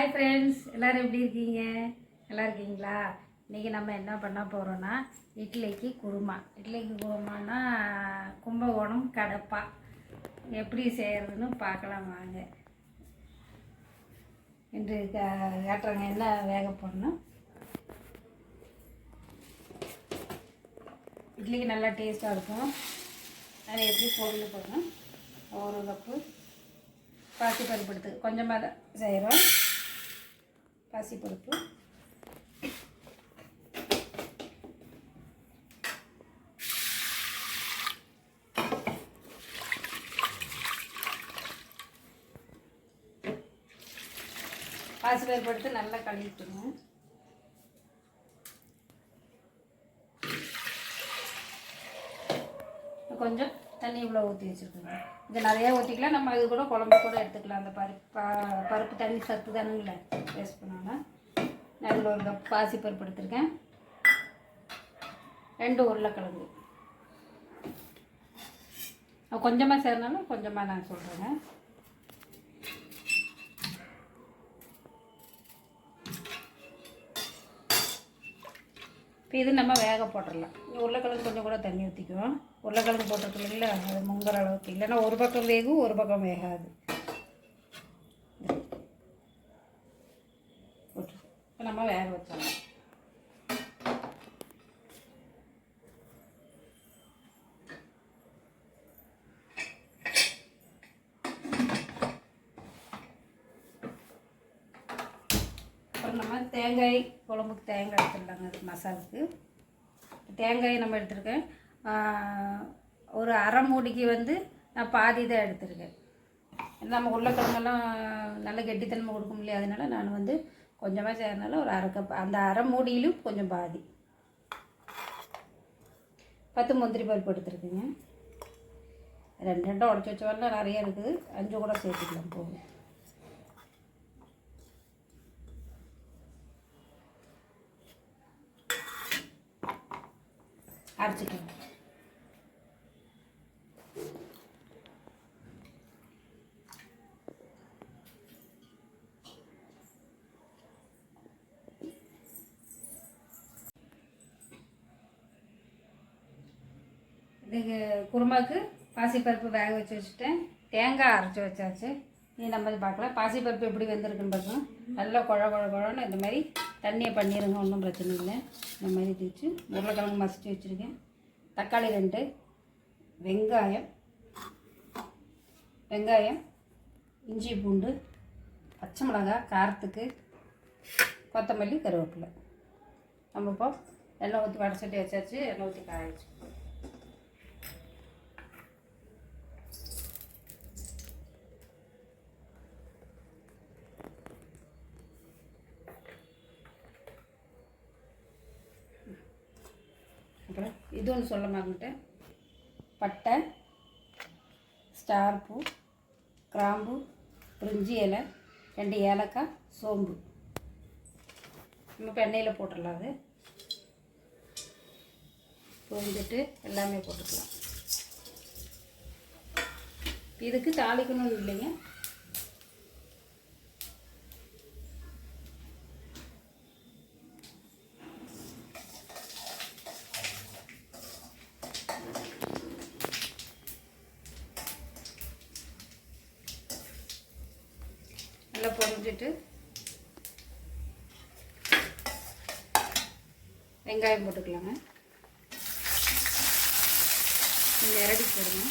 Hi friends, எல்லோரும் எப்படி இருக்கீங்க? நல்லா இருக்கீங்களா? இன்றைக்கி நம்ம என்ன பண்ண போகிறோன்னா இட்லிக்கு குருமானா கும்பகோணம் கடப்பா எப்படி செய்கிறதுன்னு பார்க்கலாம் வாங்க. இன்று காட்டுறங்க என்ன வேக போடணும். இட்லிக்கு நல்லா டேஸ்ட்டாக இருக்கும். அதை எப்படி பொருள் போடணும். ஒரு கப்பு பாசிப்பருப்பு எடுத்து கொஞ்சமாக தான் செய்கிறோம். பாசிப்பருப்பு எடுத்து நல்லா கழுவிட்டுங்க. கொஞ்சம் தண்ணி இவ்வளோ ஊற்றி வச்சுருக்கோங்க. இது நிறையா ஊற்றிக்கலாம். நம்ம இது கூட குழம்பு கூட எடுத்துக்கலாம். அந்த பருப்பு தண்ணி சத்து தானுங்கள வேஸ்ட் பண்ணாமல். நான் இதில் ஒரு கப் பாசிப்பருப்பு எடுத்துருக்கேன். 2 உருளைக்கிழங்கு. கொஞ்சமாக சேர்னாலும் கொஞ்சமாக நான் சொல்கிறேங்க. இப்போ இது நம்ம வேக போட்டுடலாம். உருளைக்கிழங்கு கொஞ்சம் கூட தண்ணி ஊற்றிக்குவோம். உருளைக்கிழங்கு போட்டிருக்கோம் இல்லை, அது முங்குற அளவுக்கு இல்லைன்னா ஒரு பக்கம் வேகும் ஒரு பக்கம் வேகாது. இப்போ நம்ம வேக வச்சிடலாம். அப்புறம் நம்ம தேங்காய் குழம்புக்கு தேங்காய் எடுத்துடலாங்க. அதுக்கு மசாலுக்கு தேங்காய் நம்ம எடுத்துருக்கேன். ஒரு அரை மூடிக்கு நான் பாதி தான் எடுத்துருக்கேன். நம்ம உருளைக்கிழங்கெல்லாம் நல்ல கெட்டித்தன்மை கொடுக்க முடியாது. அதனால நான் கொஞ்சமாக சேர்னால ஒரு அரை கப், அந்த அரை மூடியிலும் கொஞ்சம் பாதி. 10 முந்திரி பருப்பு எடுத்துருக்குங்க. 2 உடச்சி வச்ச வரலாம் நிறைய இருக்குது. 5 கூட சேர்த்துக்கலாம் போகும். அரைச்சிக்கலாம். இதுக்கு குருமாவுக்கு பாசிப்பருப்பு வேக வச்சுட்டேன். தேங்காய் அரைச்சி வச்சாச்சு. நீ நம்ம பார்க்கலாம் பாசிப்பருப்பு எப்படி வெந்திருக்குன்னு பார்க்கலாம். நல்லா குழன்னு இந்த மாதிரி தண்ணியை பண்ணிடுங்க. ஒன்றும் பிரச்சனை இல்லை. இந்த மாதிரி தேய்ச்சி உருளைக்கிழங்கு மசிச்சு வச்சுருக்கேன். தக்காளி 2, வெங்காயம், இஞ்சி பூண்டு, பச்சை மிளகாய் காரத்துக்கு, கொத்தமல்லி, கருவேப்பிலை. நம்ம இப்போ எண்ணெய் ஊற்றி வடை சட்டி வச்சாச்சு. எண்ணெய் ஊற்றி காய வச்சு அப்புறம் இது ஒன்று சொல்ல மறந்துட்டேன். பட்டை, ஸ்டார் பூ, கிராம்பு, பிரிஞ்சி இலை, 2 ஏலக்காய், சோம்பு. நம்ம இப்போ எண்ணெயில் போட்டுடலாம். அது பொரிஞ்சிட்டு எல்லாமே போட்டுக்கலாம். இதுக்கு தாளிக்கணும்னு இல்லைங்க. நல்லா பொரிஞ்சிட்டு வெங்காயம் போட்டுக்கலாங்க. கொஞ்சம் இரடி போடுங்க.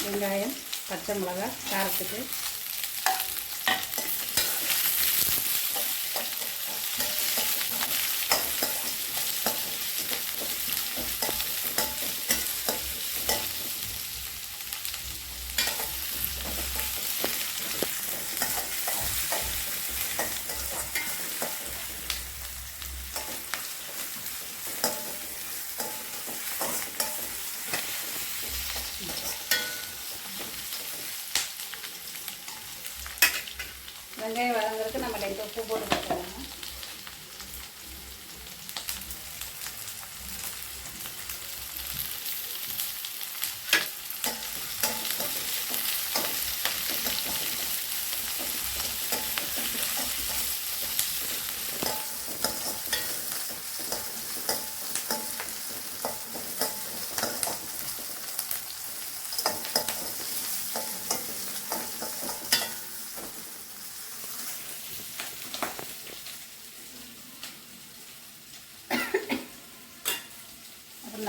வெங்காயம், பச்சை மிளகாய் காரத்துக்கு, வெங்காயம் வதங்குறதுக்கு நம்ம லைட்டாக உப்பு போட்டு வச்சுக்கலாங்க.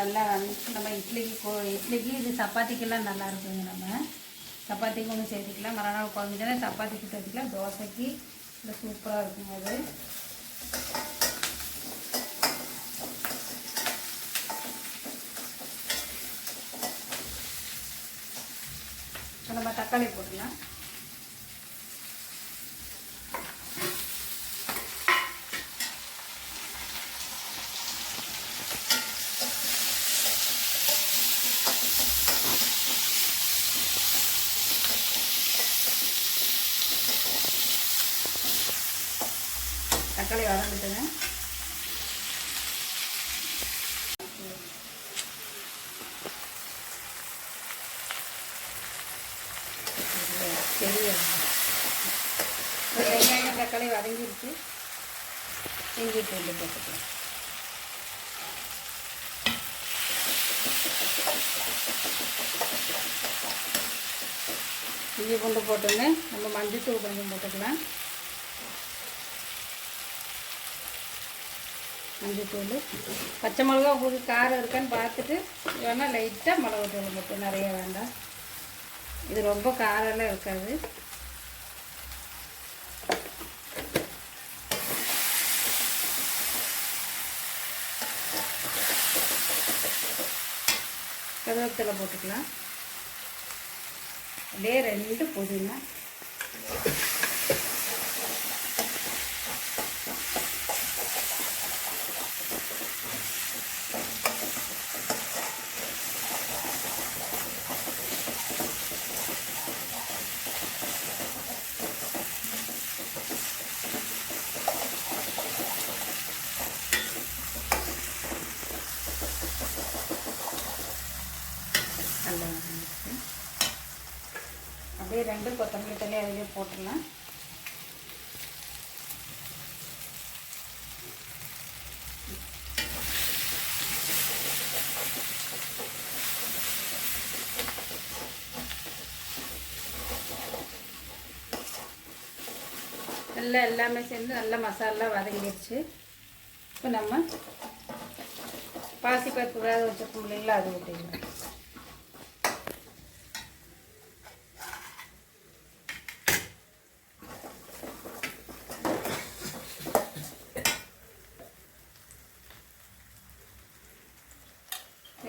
நல்லா நம்ம இட்லிக்கு இது சப்பாத்திக்கெல்லாம் நல்லா இருக்குங்க. நம்ம சப்பாத்திக்கு ஒன்று சேர்த்துக்கலாம், மறுநாள் குழம்புச்சுன்னா சப்பாத்திக்கு சேர்த்துக்கலாம், தோசைக்கு இல்லை சூப்பராக இருக்குங்க அது. நம்ம தக்காளி போட்டுக்கலாம். தக்காளி வதங்கிட்டுங்க. வெங்காயம் தக்காளி வதங்கிடுச்சு. இஞ்சி பூண்டு போட்டுக்கலாம். இஞ்சி பூண்டு போட்டோன்னே நம்ம மஞ்சத்தூள் கொஞ்சம் போட்டுக்கலாம். மஞ்சத்தூள், பச்சை மிளகா உங்களுக்கு காரம் இருக்கான்னு பார்த்துட்டு வேணால் லைட்டாக மிளகாத்தூள் மட்டும், நிறைய வேண்டாம். இது ரொம்ப காரெல்லாம் இருக்காது. கருவேப்பிலை போட்டுக்கலாம். அப்படியே 2 புதினா, அப்படியே 2 கொத்தமல்லி தழை அதிலே போட்டுடலாம். நல்லா எல்லாமே சேர்ந்து நல்லா மசாலா வதங்கிடுச்சு. இப்போ நம்ம பாசிப்பருப்பு வேக வச்சிருக்கோம் இல்லைங்களா, அது ஊற்றிக்கலாம்.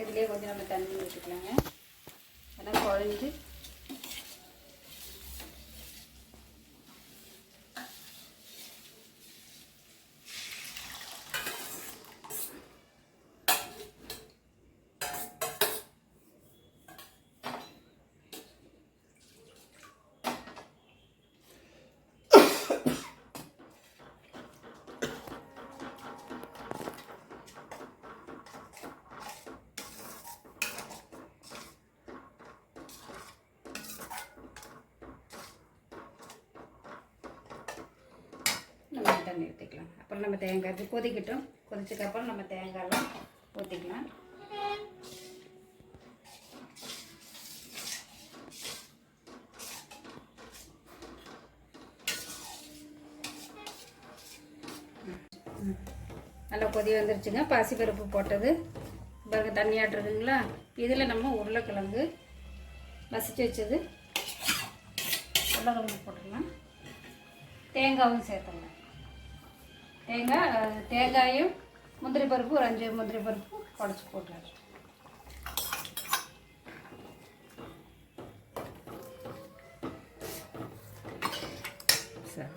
இதுலேயே கொஞ்சம் நம்ம தண்ணி ஊற்றிக்கலாங்க. ஏன்னா குழஞ்சி நம்ம தண்ணி ஊற்றிக்கலாம். அப்புறம் நம்ம தேங்காய் கொதிக்கட்டும். கொதிச்சதுக்கப்புறம் நம்ம தேங்காயெல்லாம் ஊற்றிக்கலாம். நல்லா கொதி வந்துருச்சுங்க. பாசிப்பருப்பு போட்டது பாருங்க தண்ணியாட்டுருக்குங்களா. இதில் நம்ம உருளைக்கிழங்கு மசிச்சு வச்சது உருளைக்கிழங்கு போட்டுக்கலாம். தேங்காயும் சேர்த்துக்கலாம். தேங்காயும் முந்திரி பருப்பு ஒரு 5 முந்திரி பருப்பு உடச்சி போட்டுக்கலாம். சரி,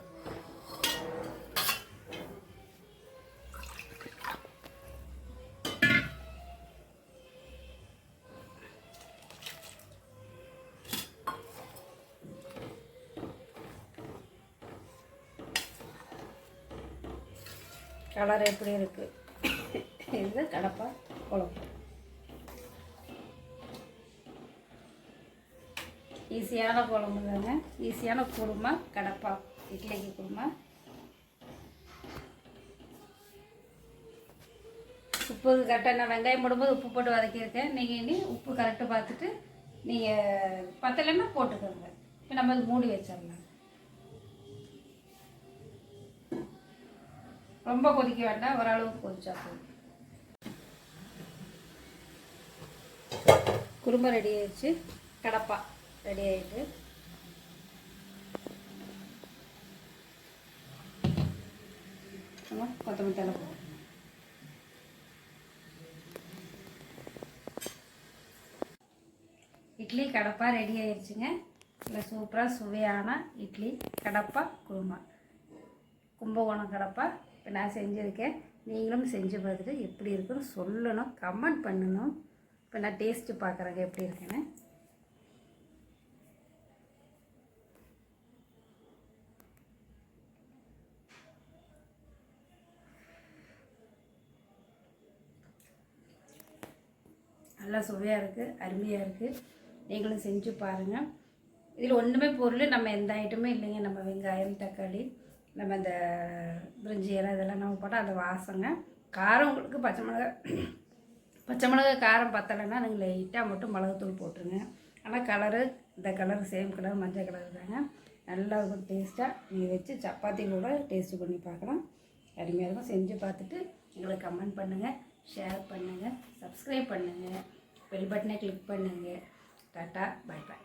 கலர் எப்படி இருக்குது? இது கடப்பா குழம்பு. ஈஸியான குழம்பு தாங்க. ஈஸியான குருமா கடப்பா இட்லிக்கு குருமா. உப்பு கரெக்டாக நான் வெங்காயம் போடும்போது உப்பு போட்டு வதக்கியிருக்கேன். நீங்கள் இனி உப்பு கரெக்டாக பார்த்துட்டு நீங்கள் பத்தலைன்னா போட்டுக்கோங்க. இப்போ நம்ம அது மூடி வச்சிடலாம். ரொம்ப கொதிக்க வேண்டாம், ஓரளவுக்கு கொதிச்சா போதும். குருமா ரெடி ஆயிடுச்சு, கடப்பா ரெடி ஆகிட்டு. நம்ம கொத்தமல்லி தழை போடுவோம். இட்லி கடப்பா ரெடி ஆயிடுச்சுங்க. இல்லை சூப்பராக சுவையான இட்லி கடப்பா குருமா, கும்பகோணம் கடப்பா இப்போ நான் செஞ்சுருக்கேன். நீங்களும் செஞ்சு பார்த்துட்டு எப்படி இருக்குன்னு சொல்லணும், கமெண்ட் பண்ணணும். இப்போ நான் டேஸ்ட்டு பார்க்குறேங்க எப்படி இருக்குன்னு. நல்லா சுவையாக இருக்குது, அருமையாக இருக்குது. நீங்களும் செஞ்சு பாருங்கள். இதில் ஒன்றுமே பொருள் நம்ம எந்த ஐட்டமே இல்லைங்க. நம்ம வெங்காயம், தக்காளி, நம்ம இந்த பிரிஞ்சி இலை இதெல்லாம் நம்ம போட்டால் அந்த வாசங்க. காரம் உங்களுக்கு பச்சை மிளகாய் காரம் பத்தலைன்னா நீங்கள் லைட்டாக மட்டும் மிளகுத்தூள் போட்டுருங்க. ஆனால் கலரு இந்த கலர் சேம் கலர் மஞ்சள் கலர் தாங்க. நல்லா இருக்கும் டேஸ்ட்டாக. நீங்கள் வச்சு சப்பாத்தி கூட டேஸ்ட்டு பண்ணி பார்க்கலாம், அருமையாக இருக்கும். செஞ்சு பார்த்துட்டு எங்களுக்கு கமெண்ட் பண்ணுங்கள், ஷேர் பண்ணுங்கள், சப்ஸ்கிரைப் பண்ணுங்கள், பெல் பட்டனை கிளிக் பண்ணுங்கள். Tata, bye bye.